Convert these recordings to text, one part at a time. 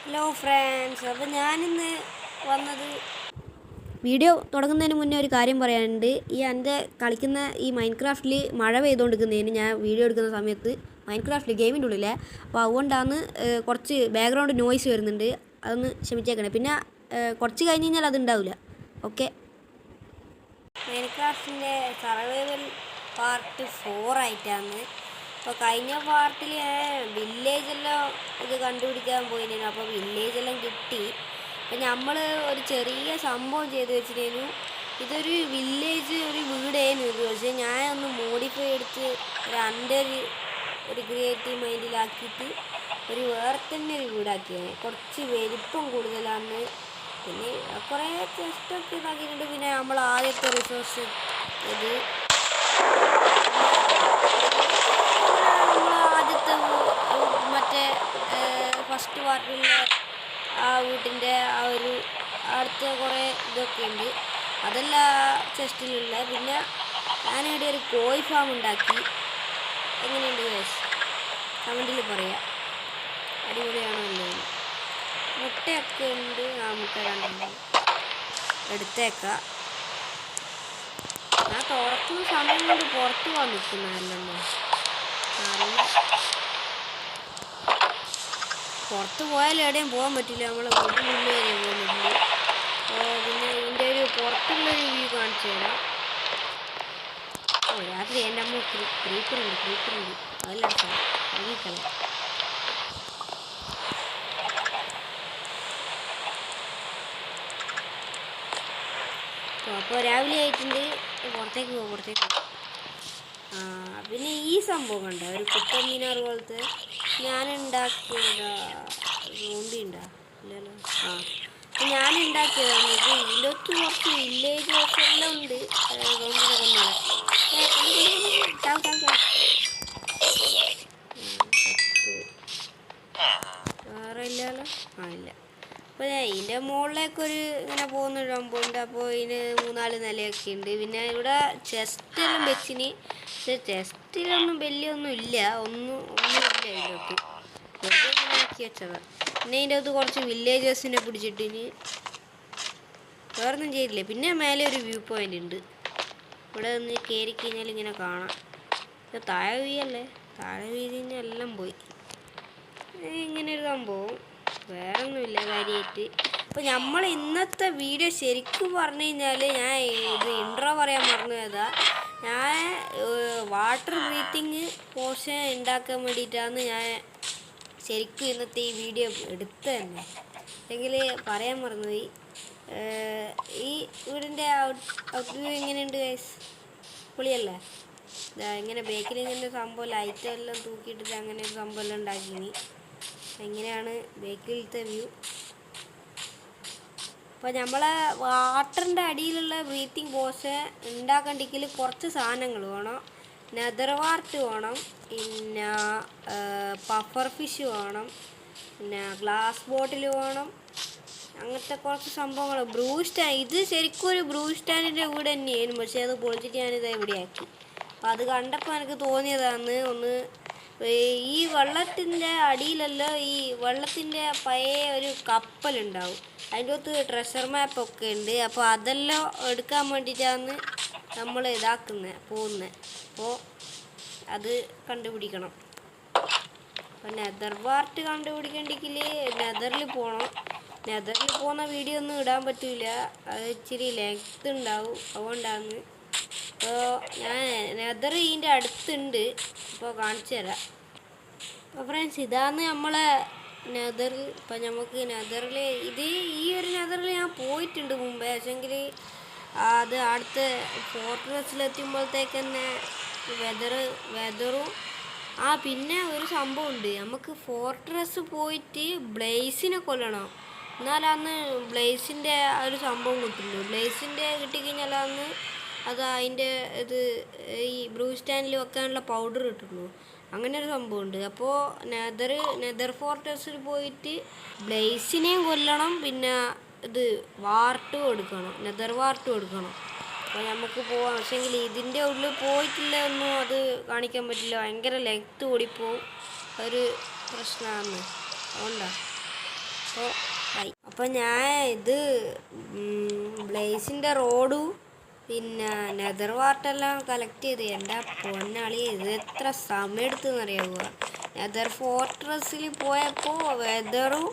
Hello friends, അപ്പോൾ ഞാനിന്ന് വന്നത് വീഡിയോ തുടങ്ങുന്നതിന് മുന്നേ ഒരു കാര്യം പറയാനുണ്ട്. എൻ്റെ കളിക്കുന്ന ഈ മൈൻക്രാഫ്റ്റിൽ മഴ പെയ്തുകൊണ്ടിരിക്കുന്നതിന് ഞാൻ വീഡിയോ എടുക്കുന്ന സമയത്ത് മൈൻക്രാഫ്റ്റിൽ ഗെയിമിൻ്റെ ഉള്ളിലെ അപ്പോൾ അതുകൊണ്ടാണ് കുറച്ച് ബാക്ക്ഗ്രൗണ്ട് നോയ്സ് വരുന്നുണ്ട്. അതൊന്ന് ക്ഷമിച്ചേക്കണേ. പിന്നെ കുറച്ച് കഴിഞ്ഞ് കഴിഞ്ഞാൽ അതുണ്ടാവില്ല. ഓക്കെ. മൈൻക്രാഫ്റ്റിൻ്റെ സർവൈവൽ പാർട്ട് 4 ആയിട്ടാണ്. അപ്പോൾ കഴിഞ്ഞ പാർട്ടിൽ വില്ലേജെല്ലാം ഇത് കണ്ടുപിടിക്കാൻ പോയിരുന്നു. അപ്പോൾ വില്ലേജെല്ലാം കിട്ടി. അപ്പം നമ്മൾ ഒരു ചെറിയ സംഭവം ചെയ്ത് വെച്ചിരുന്നു. ഇതൊരു വില്ലേജ്, ഒരു വീടായിരുന്നു ഇത്. പക്ഷേ ഞാൻ ഒന്ന് മോഡിഫൈ എടുത്ത് ഒരു ക്രിയേറ്റീവ് മൈൻഡിലാക്കിയിട്ട് വേറെ തന്നെ ഒരു വീടാക്കിയാണ്. കുറച്ച് വലിപ്പം കൂടുതലാണ്. പിന്നെ കുറേ ചെസ്റ്റൊക്കെ ഇതാക്കിയിട്ടുണ്ട്. പിന്നെ നമ്മൾ ആദ്യത്തെ റിസോഴ്സ് ഇത് ആദ്യത്തെ മറ്റേ ഫസ്റ്റ് പാർട്ടിലെ ആ വീട്ടിൻ്റെ അടുത്ത കുറേ ഇതൊക്കെ ഉണ്ട്. അതെല്ലാം ചെസ്റ്റിലുള്ള. പിന്നെ ഞാനിവിടെ ഒരു കോഴി ഫാം ഉണ്ടാക്കി. എങ്ങനെയുണ്ട് ഗൈസ്? കമൻറ്റിൽ പറയാം. അടിപൊളിയാണോ? മുട്ടയൊക്കെ ഉണ്ട്. ആ മുട്ട രണ്ടെണ്ണം എടുത്തേക്കാം. ഞാൻ തുറക്കുന്ന സമയം കൊണ്ട് പുറത്ത് പോകാൻ നിൽക്കുന്നതല്ലോ. പുറത്ത് പോയാലും എവിടെയും പോകാൻ പറ്റില്ല. നമ്മൾ വീട്ടിനുള്ളിൽ വരെ പോകുന്നുണ്ട്. പിന്നെ ഇതിൻ്റെ ഒരു പുറത്തുള്ളൊരു വ്യൂ കാണിച്ചു തരാം. രാത്രി എൻ്റെ അമ്മ ക്രീപ്പറുണ്ട് അതല്ല ഇറങ്ങിക്കള. അപ്പോൾ രാവിലെ ആയിട്ടുണ്ട്. പുറത്തേക്ക് പോകും. പിന്നെ ഈ സംഭവം കണ്ട ഒരു കുത്തമീനാർ പോലത്തെ ഞാനുണ്ടാക്കിയതാ. സോംബി ഉണ്ടാ ഇല്ലല്ലോ. ഞാനുണ്ടാക്കിയതാണ് ഇത്. ഇതിലൊക്കെ കുറച്ച് വില്ലേജസ് എല്ലാം ഉണ്ട്. സോംബിനെ കൊന്നത് വേറെ ഇല്ലല്ലോ. ഇല്ല. അപ്പോൾ ഇതിൻ്റെ മുകളിലേക്കൊരു ഇങ്ങനെ പോകുന്നൊരു സംഭവമുണ്ട്. അപ്പോൾ ഇതിന് 3-4 നിലയൊക്കെ ഉണ്ട്. പിന്നെ ഇവിടെ ചെസ്റ്റെല്ലാം വെച്ചിന്. പക്ഷേ ചെസ്റ്റിലൊന്നും വലിയൊന്നും ഇല്ല. ഒന്നുമില്ല ഇതിലൊക്കെ. വെറുതെ ഇങ്ങനെ ആക്കി വെച്ചതാണ്. പിന്നെ ഇതിൻ്റെ അകത്ത് കുറച്ച് വില്ലേജേഴ്സിനെ പിടിച്ചിട്ടിന് വേറൊന്നും ചെയ്തില്ല. പിന്നെ മേലെ ഒരു വ്യൂ പോയിൻ്റ് ഉണ്ട്. ഇവിടെ നിന്ന് കയറി കഴിഞ്ഞാൽ ഇങ്ങനെ കാണാം. താഴെ വീയല്ലേ. താഴെ വീതി കഴിഞ്ഞാൽ എല്ലാം പോയി. ഇങ്ങനൊരു സംഭവം. വേറെ ഒന്നുമില്ല കാര്യമായിട്ട്. അപ്പോൾ നമ്മൾ ഇന്നത്തെ വീഡിയോ ശരിക്കും പറഞ്ഞു കഴിഞ്ഞാൽ ഞാൻ ഇത് ഇൻട്രോ പറയാൻ മറന്നതാ. ഞാൻ വാട്ടർ ബ്രീത്തിങ് പോർഷൻ ഉണ്ടാക്കാൻ വേണ്ടിയിട്ടാണ് ഞാൻ ശരിക്കും ഇന്നത്തെ ഈ വീഡിയോ എടുത്തത് തന്നെ. അല്ലെങ്കിൽ പറയാൻ മറന്നുപോയി. ഈ വീടിൻ്റെ ഔട്ട് വ്യൂ എങ്ങനെയുണ്ട് ഗൈസ്? പൊളിയല്ലേ? ഇങ്ങനെ ബേക്കിൽ ഇങ്ങനെ സംഭവം ലൈറ്റെല്ലാം തൂക്കിയിട്ടിട്ട് അങ്ങനെ ഒരു സംഭവം എല്ലാം ഉണ്ടാക്കിനി. എങ്ങനെയാണ് ബേക്കിലത്തെ വ്യൂ? അപ്പോൾ നമ്മളെ വാട്ടറിൻ്റെ അടിയിലുള്ള ബ്രീത്തിങ് പോർഷൻ ഉണ്ടാക്കണ്ടെങ്കിൽ കുറച്ച് സാധനങ്ങൾ വേണം. നെതർ വാർട്ട് വേണം. പിന്നെ പഫർ ഫിഷ് വേണം. പിന്നെ ഗ്ലാസ് ബോട്ടിൽ വേണം. അങ്ങനത്തെ കുറച്ച് സംഭവങ്ങൾ. ബ്രൂ സ്റ്റാൻഡ്, ഇത് ശരിക്കും ഒരു ബ്രൂ സ്റ്റാൻഡിൻ്റെ വീട് തന്നെയായിരുന്നു. പക്ഷേ അത് പൊളിച്ചിട്ട് ഞാനിത് എവിടെയാക്കി. അപ്പോൾ അത് കണ്ടപ്പോൾ എനിക്ക് തോന്നിയതാണ് ഒന്ന് ഈ വെള്ളത്തിൻ്റെ അടിയിലല്ലോ ഈ വെള്ളത്തിൻ്റെ പഴയ ഒരു കപ്പലുണ്ടാവും. അതിൻ്റെ അകത്ത് ട്രഷർ മാപ്പൊക്കെ ഉണ്ട്. അപ്പോൾ അതെല്ലാം എടുക്കാൻ വേണ്ടിയിട്ടാണ് നമ്മൾ പോകുന്നത്. അപ്പോൾ അത് കണ്ടുപിടിക്കണം. അപ്പോൾ നെതർ വാർട്ട് കണ്ടുപിടിക്കണ്ടെങ്കിൽ നെതറിൽ പോകണം. നെതറിൽ പോകുന്ന വീഡിയോ ഒന്നും ഇടാൻ പറ്റില്ല. അത് ഇച്ചിരി ലെങ്ത് ഉണ്ടാവും. അതുകൊണ്ടാണ്. അപ്പോൾ ഞാൻ നെതർ ഇതിൻ്റെ അടുത്തുണ്ട്. അപ്പോൾ കാണിച്ചു തരാം. അപ്പോൾ ഫ്രണ്ട്സ്, ഇതാണ് നമ്മളെ നെതർ. ഇപ്പം നമുക്ക് നെതറിൽ ഈ ഒരു നെതറിൽ ഞാൻ പോയിട്ടുണ്ട് മുമ്പേ. പക്ഷെങ്കിൽ അത് അടുത്ത ഫോർട്രസിലെത്തുമ്പോഴത്തേക്ക് തന്നെ വെതറും പിന്നെ ഒരു സംഭവമുണ്ട്. നമുക്ക് ഫോർട്രസ് പോയിട്ട് ബ്ലേസിനെ കൊല്ലണം. എന്നാലന്ന് ബ്ലേസിൻ്റെ ഒരു സംഭവം കിട്ടുള്ളൂ. ബ്ലേസിൻ്റെ കിട്ടിക്കഴിഞ്ഞാലന്ന് അതിൻ്റെ ഈ ബ്രൂ സ്റ്റാൻഡിൽ വെക്കാനുള്ള പൗഡർ കിട്ടുള്ളൂ. അങ്ങനെ ഒരു സംഭവമുണ്ട്. അപ്പോൾ നെതർ ഫോർട്രസിൽ പോയിട്ട് ബ്ലേസിനെയും കൊല്ലണം. പിന്നെ വാർട്ടും എടുക്കണം. നെതർ വാർട്ടും എടുക്കണം. അപ്പോൾ നമുക്ക് പോവാം. പക്ഷേങ്കിൽ ഇതിൻ്റെ ഉള്ളിൽ പോയിട്ടില്ല ഒന്നും അത് കാണിക്കാൻ പറ്റില്ല. ഭയങ്കര ലെങ്ത്ത് കൂടിപ്പോവും. ഒരു പ്രശ്നമാണ്. അതുകൊണ്ടാണ് അപ്പോൾ ഞാൻ ഇത് ബ്ലേസിൻ്റെ റോഡും പിന്നെ നെതർ വാർട്ടെല്ലാം കളക്ട് ചെയ്ത് എൻ്റെ പൊന്നാളി ഇത് എത്ര സമയം എടുത്തെന്നറിയാവുക. നെതർ ഫോർട്രസിൽ പോയപ്പോൾ വെതറും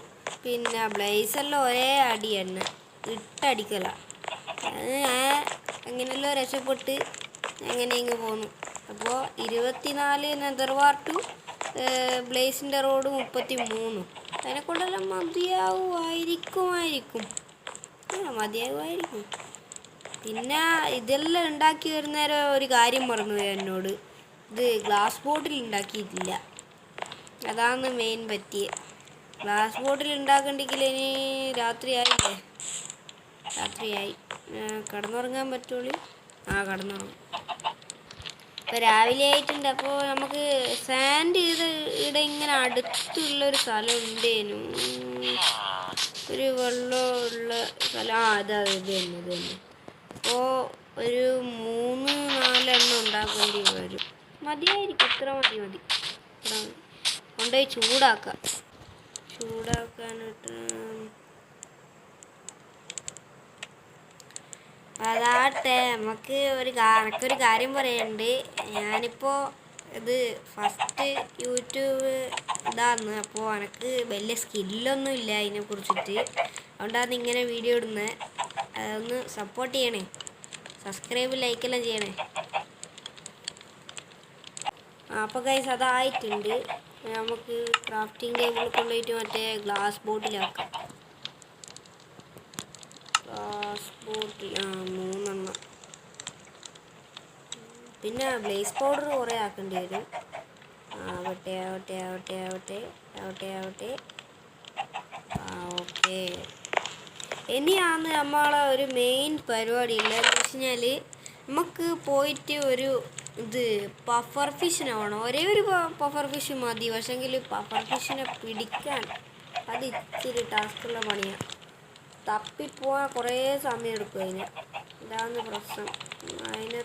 പിന്നെ ബ്ലേസെല്ലാം ഒരേ അടി തന്നെ ഇട്ടടിക്കല. ഞാൻ എങ്ങനെയല്ലോ രക്ഷപ്പെട്ട് എങ്ങനെ ഇങ്ങ് പോന്നു. അപ്പോൾ 24 നെതർ വാർട്ടും ബ്ലേസിൻ്റെ റോഡ് 33. അതിനെക്കൊണ്ടെല്ലാം മതിയാവുമായിരിക്കും. പിന്നെ ഇതെല്ലാം ഉണ്ടാക്കി വരുന്നേരം ഒരു കാര്യം പറഞ്ഞു എന്നോട്, ഇത് ഗ്ലാസ് ബോട്ടിൽ ഉണ്ടാക്കിയിട്ടില്ല. അതാണ് മെയിൻ പറ്റിയ. ഗ്ലാസ് ബോട്ടിൽ ഉണ്ടാക്കണ്ടെങ്കിൽ ഇനി രാത്രിയായില്ലേ? രാത്രിയായി. കിടന്നുറങ്ങാൻ പറ്റുള്ളൂ. കിടന്നുറങ്ങും. ഇപ്പോൾ രാവിലെ ആയിട്ടുണ്ട്. അപ്പോൾ നമുക്ക് സാൻഡ് ഇവിടെ ഇങ്ങനെ അടുത്തുള്ളൊരു സ്ഥലം ഉണ്ടേനു, ഒരു വെള്ളമുള്ള സ്ഥലം. ഇത് തന്നെ. അപ്പോൾ ഒരു 3-4 എണ്ണം ഉണ്ടാക്കേണ്ടി വരും. മതിയായിരിക്കും, ഇത്ര മതി. കൊണ്ടുപോയി ചൂടാക്കാനായിട്ട് അതാട്ടെ. നമുക്ക് ഒരു കാര്യം പറയാനുണ്ട്. ഞാനിപ്പോൾ ഇത് ഫസ്റ്റ് യൂട്യൂബ് ഇതാന്ന്. അപ്പോൾ എനിക്ക് വലിയ സ്കില്ലൊന്നും ഇല്ല അതിനെ കുറിച്ചിട്ട്. അതുകൊണ്ടാണ് ഇങ്ങനെ വീഡിയോ ഇടുന്നത്. അതൊന്ന് സപ്പോർട്ട് ചെയ്യണേ. സബ്സ്ക്രൈബ് ലൈക്കെല്ലാം ചെയ്യണേ. അപ്പോൾ ഗൈസ് അതായിട്ടുണ്ട്. നമുക്ക് ക്രാഫ്റ്റിംഗ് ടേബിൾ കൊണ്ടുപോയിട്ട് മറ്റേ ഗ്ലാസ് ബോട്ടിലാക്കാം. ഗ്ലാസ് ബോട്ടിൽ 3 എണ്ണം. പിന്നെ ബ്ലേസ് പൗഡർ കുറേ ആക്കേണ്ടി വരും. ആവട്ടെ. ഓക്കെ. ഇനിയാണ് നമ്മളെ ഒരു മെയിൻ പരിപാടി ഉള്ളത്. എന്ന് വെച്ച് കഴിഞ്ഞാൽ നമുക്ക് പോയിട്ട് ഒരു പഫർ ഫിഷിനാവണം. ഒരേ ഒരു പഫർ ഫിഷ് മതി. പക്ഷെങ്കിൽ പഫർ ഫിഷിനെ പിടിക്കാൻ അത് ഇച്ചിരി ടാസ്ക്കുള്ള പണിയാണ്. തപ്പിപ്പോവാൻ കുറേ സമയം എടുക്കും. ഇതാണ് പ്രശ്നം.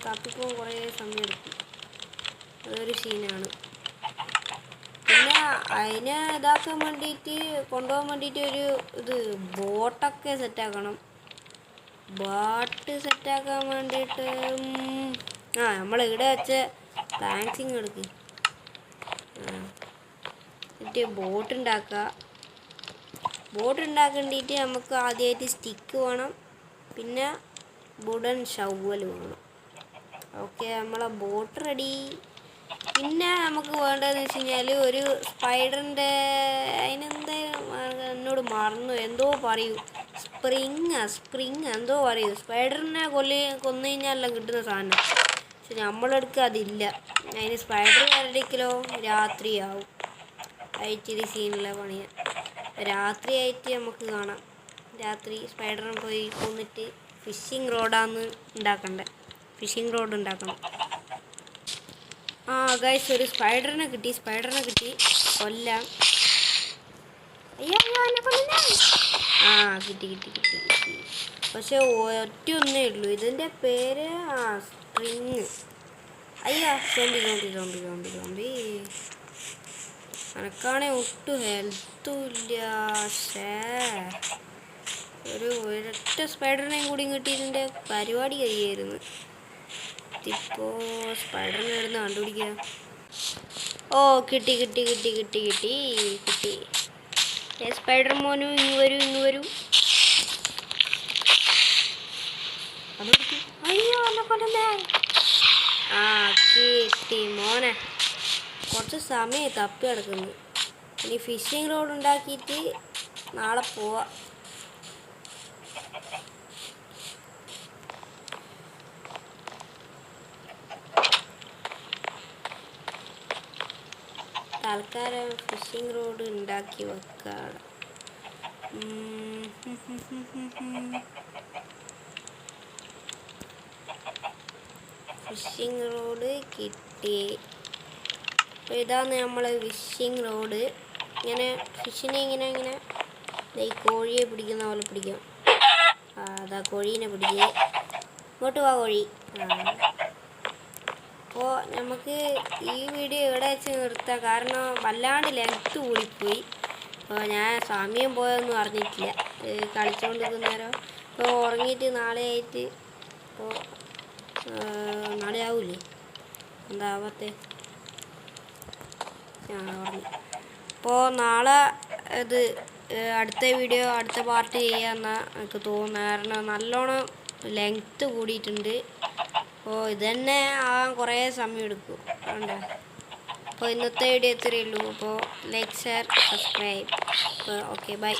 തപ്പിപ്പോവാൻ കുറേ സമയം എടുക്കും. അതൊരു സീനാണ്. പിന്നെ അതിനെ ഇതാക്കാൻ വേണ്ടിയിട്ട് കൊണ്ടുപോകാൻ വേണ്ടിയിട്ട് ഒരു ബോട്ടൊക്കെ സെറ്റാക്കണം. ബോട്ട് സെറ്റാക്കാൻ വേണ്ടിയിട്ട് നമ്മളിവിടെ വെച്ച് പ്ലാങ്സിങ് എടുക്കും. എന്നിട്ട് ബോട്ട് ഉണ്ടാക്കേണ്ടിയിട്ട് നമുക്ക് ആദ്യമായിട്ട് സ്റ്റിക്ക് വേണം. പിന്നെ വുഡൻ ഷവൽ വേണം. ഓക്കെ, നമ്മളെ ബോട്ട് റെഡി. പിന്നെ നമുക്ക് വേണ്ടതെന്ന് വെച്ച് കഴിഞ്ഞാൽ ഒരു സ്പൈഡറിൻ്റെ അതിനെന്താ എന്നോട് മറന്നു, എന്തോ പറയൂ, സ്പ്രിങ് എന്തോ പറയൂ. സ്പൈഡറിനെ കൊന്നു കഴിഞ്ഞാലെല്ലാം കിട്ടുന്ന സാധനം. പക്ഷെ നമ്മളെടുക്കുക അതില്ല. അതിന് സ്പൈഡർ വരടിക്കലോ രാത്രിയാവും. ഇച്ചിരി സീനുള്ള പണിയാണ്. രാത്രിയായിട്ട് നമുക്ക് കാണാം. രാത്രി സ്പൈഡറിനെ പോയി കൊന്നിട്ട് ഫിഷിംഗ് റോഡാന്ന് ഉണ്ടാക്കണ്ടേ. ഫിഷിംഗ് റോഡ് ഉണ്ടാക്കണം. ഗൈസ് ഒരു സ്പൈഡറിനെ കിട്ടി. കൊല്ലാം. അയ്യോ കിട്ടി. പക്ഷെ ഒറ്റൊന്നേ ഉള്ളൂ. ഇതിൻ്റെ പേര് സ്പ്രിങ്. അയ്യോ സോംബി. എനക്കാണെ ഒട്ടും ഹെൽത്തും ഇല്ല. ഒരൊറ്റ സ്പൈഡറിനെയും കൂടി കിട്ടിയതിൻ്റെ പരിപാടി കഴിയായിരുന്നു. ഇപ്പോൾ സ്പൈഡറിനെ വരുന്ന കണ്ടുപിടിക്കുക. കിട്ടി. സ്പൈഡർ മോനും ഇങ്ങ് വരൂ. അയ്യോ കിട്ടി മോനെ. കുറച്ച് സമയം തപ്പി കിടക്കുന്നു. ഇനി ഫിഷിംഗ് റോഡ് ഉണ്ടാക്കിയിട്ട് നാളെ പോവാം. തൽക്കാലം ഫിഷിംഗ് റോഡ് ഉണ്ടാക്കി വെക്കാം. ഫിഷിംഗ് റോഡ് കിട്ടി. അപ്പോൾ ഇതാണ് നമ്മളെ ഫിഷിംഗ് റോഡ്. ഇങ്ങനെ ഫിഷിനെ ഇങ്ങനെ ഈ കോഴിയെ പിടിക്കുന്ന പോലെ പിടിക്കാം. അതാ കോഴീനെ പിടിക്കുക. ഇങ്ങോട്ട് വാ കോഴി. അപ്പോൾ നമുക്ക് ഈ വീഡിയോ ഇവിടെ വെച്ച് നിർത്താം. കാരണം വല്ലാണ്ട് ലെങ്ത്ത് കൂടിപ്പോയി. അപ്പോൾ ഞാൻ സമയം പോയൊന്നും അറിഞ്ഞിട്ടില്ല. കളിച്ചുകൊണ്ടിരിക്കുന്നേരം ഇപ്പോൾ ഉറങ്ങിയിട്ട് നാളെ ആയിട്ട്. ഇപ്പോൾ നാളെ ആവൂലേ? എന്താവത്തെ? ഞാൻ ഉറങ്ങി. അപ്പോൾ നാളെ ഇത് അടുത്ത വീഡിയോ അടുത്ത പാർട്ട് ചെയ്യാമെന്നാണ് എനിക്ക് തോന്നുന്നത്. കാരണം നല്ലോണം ലെങ്ത്ത് കൂടിയിട്ടുണ്ട്. അപ്പോൾ ഇതന്നെ ആകാൻ കുറേ സമയം എടുക്കും. അതുകൊണ്ടാ. അപ്പോൾ ഇന്നത്തെ വീഡിയോ ഇത്രയേ ഉള്ളൂ. അപ്പോൾ ലൈക്ക്, ഷെയർ, സബ്സ്ക്രൈബ്. അപ്പോൾ ഓക്കെ, ബൈ.